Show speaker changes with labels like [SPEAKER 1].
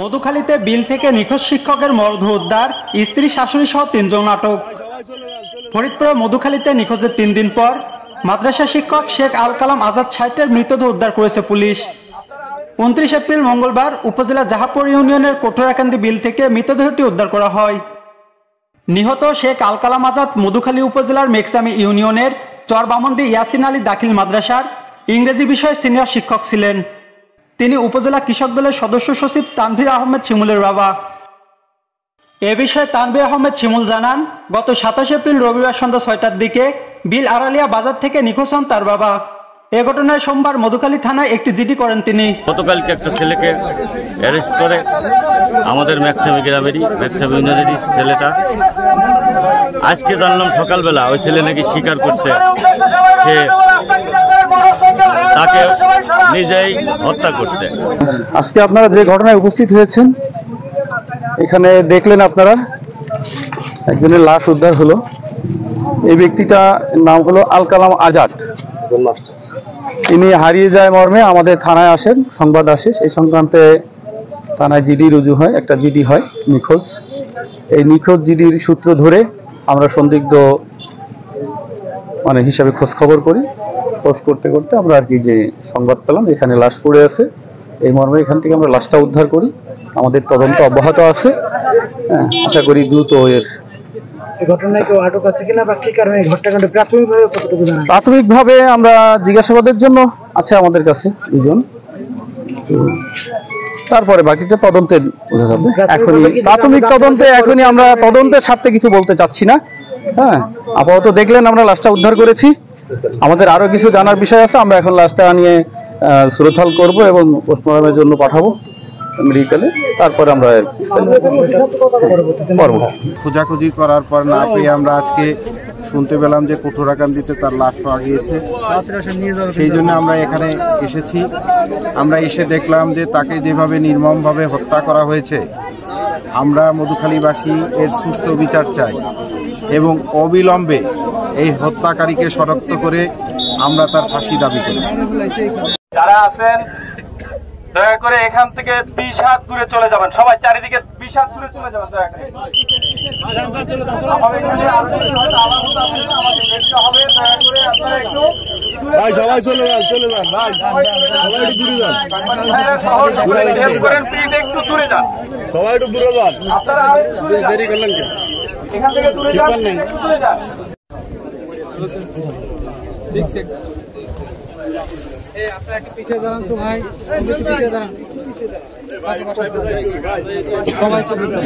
[SPEAKER 1] মধুখালীতে বিল থেকে নিখোঁজ শিক্ষকের মরদেহ উদ্ধার, স্ত্রী শাশুড়ি সহ 3 জন আটক। ফরিদপুরে মধুখালীতে নিখোঁজের 3 দিন পর মাদ্রাসা শিক্ষক শেখ আল কালাম আজাদ 60-এর মৃতদেহ উদ্ধার করেছে পুলিশ। 29 এপ্রিল মঙ্গলবার উপজেলা জাহাপুর ইউনিয়নের কোটরাকান্দি বিল থেকে মৃতদেহটি উদ্ধার করা হয়। নিহত শেখ আল কালাম আজাদ মধুখালী উপজেলার মেকসামি ইউনিয়নের চরবামন্দি ইয়াসিন আলী দাখিল মাদ্রাসার ইংরেজি বিষয়ের সিনিয়র শিক্ষক ছিলেন। তিনি উপজেলা কৃষক দলের সদস্য সচিব তানভীর আহমেদ শিমুলের বাবা। এ বিষয়ে তানভীর আহমেদ শিমুল জানান, গত 27 এপ্রিল রবিবার সন্ধ্যা 6টার দিকে বিল আড়ালিয়া বাজার থেকে নিখোঁজ হন তার বাবা। এ ঘটনায় সোমবার মধুখালী থানায় একটি জিডি করেন তিনি।
[SPEAKER 2] গতকালকে একটা ছেলেকে অ্যারেস্ট করে আমাদের ম্যাকসামি গ্রামেরই ম্যাকসামি ইউনিয়নেরই ছেলেটা। আজকে জানলাম সকালবেলা ওই ছেলে নাকি স্বীকার করছে সে তাকে নিজেই হত্যা করছে।
[SPEAKER 3] আজকে আপনারা যে ঘটনায় উপস্থিত হয়েছেন, এখানে দেখলেন আপনারা একজনের লাশ উদ্ধার হলো। এই ব্যক্তিটা নাম হলো আল কালাম আজাদ। তিনি হারিয়ে যায় মর্মে আমাদের থানায় আসেন, সংবাদ আসে, সেই সংক্রান্তে থানায় জিডি রুজু হয়, একটা জিডি হয় নিখোঁজ। এই নিখোঁজ জিডির সূত্র ধরে আমরা সন্দিগ্ধ হিসাবে খোঁজ খবর করি। খোঁজ করতে করতে আমরা আর কি যে সংবাদ পেলাম এখানে লাশ পড়ে আছে, এই মর্মে এখান থেকে আমরা লাশটা উদ্ধার করি। আমাদের তদন্ত অব্যাহত আছে, আশা করি দ্রুত এর প্রাথমিকভাবে আমরা জিজ্ঞাসাবাদের জন্য আছে আমাদের কাছে 2 জন, তারপরে বাকিটা তদন্তে বোঝা যাবে। প্রাথমিক তদন্তে এখনই আমরা তদন্তের স্বার্থে কিছু বলতে চাচ্ছি না। আপাতত দেখলেন আমরা লাশটা উদ্ধার করেছি, আমাদের আরো কিছু জানার বিষয় আছে। আমরা এখন লাশটা নিয়ে সুরতহাল করব এবং পোস্টমর্টমের জন্য পাঠাবো মেডিকেলে, তারপরে আমরা
[SPEAKER 4] খোঁজাখুঁজি করার পর না পেয়ে আমরা আজকে শুনতে পেলাম যে কোটরাকান্দিতে তার লাশ পাওয়া গিয়েছে। সেই জন্য আমরা এখানে এসেছি। আমরা এসে দেখলাম যে তাকে যেভাবে নির্মমভাবে হত্যা করা হয়েছে, আমরা মধুখালীবাসী এর সুষ্ঠু বিচার চাই এবং অবিলম্বে এই হত্যাকারীকে শনাক্ত করে আমরা তার ফাঁসি দাবি করি।
[SPEAKER 5] যারা আছেন দয়া করে এখান থেকে 20 হাত দূরে চলে যাবেন, সবাই চারিদিকে 20 হাত দূরে চলে যাবেন দয়া করে।
[SPEAKER 4] সবাই চলে যান, চলে যান ভাই, সবাই একটু দূরে যান,
[SPEAKER 5] একটু দূরে যান,
[SPEAKER 4] সবাই একটু দূরে যান। আপনারা দেরি করলেন কেন?
[SPEAKER 5] এখান থেকে দূরে যান, দূরে যান।
[SPEAKER 6] আপনারা একটু পিছিয়ে দাঁড়ান তো ভাই, পিছিয়ে দাঁড়ান, সবাই চলে যান।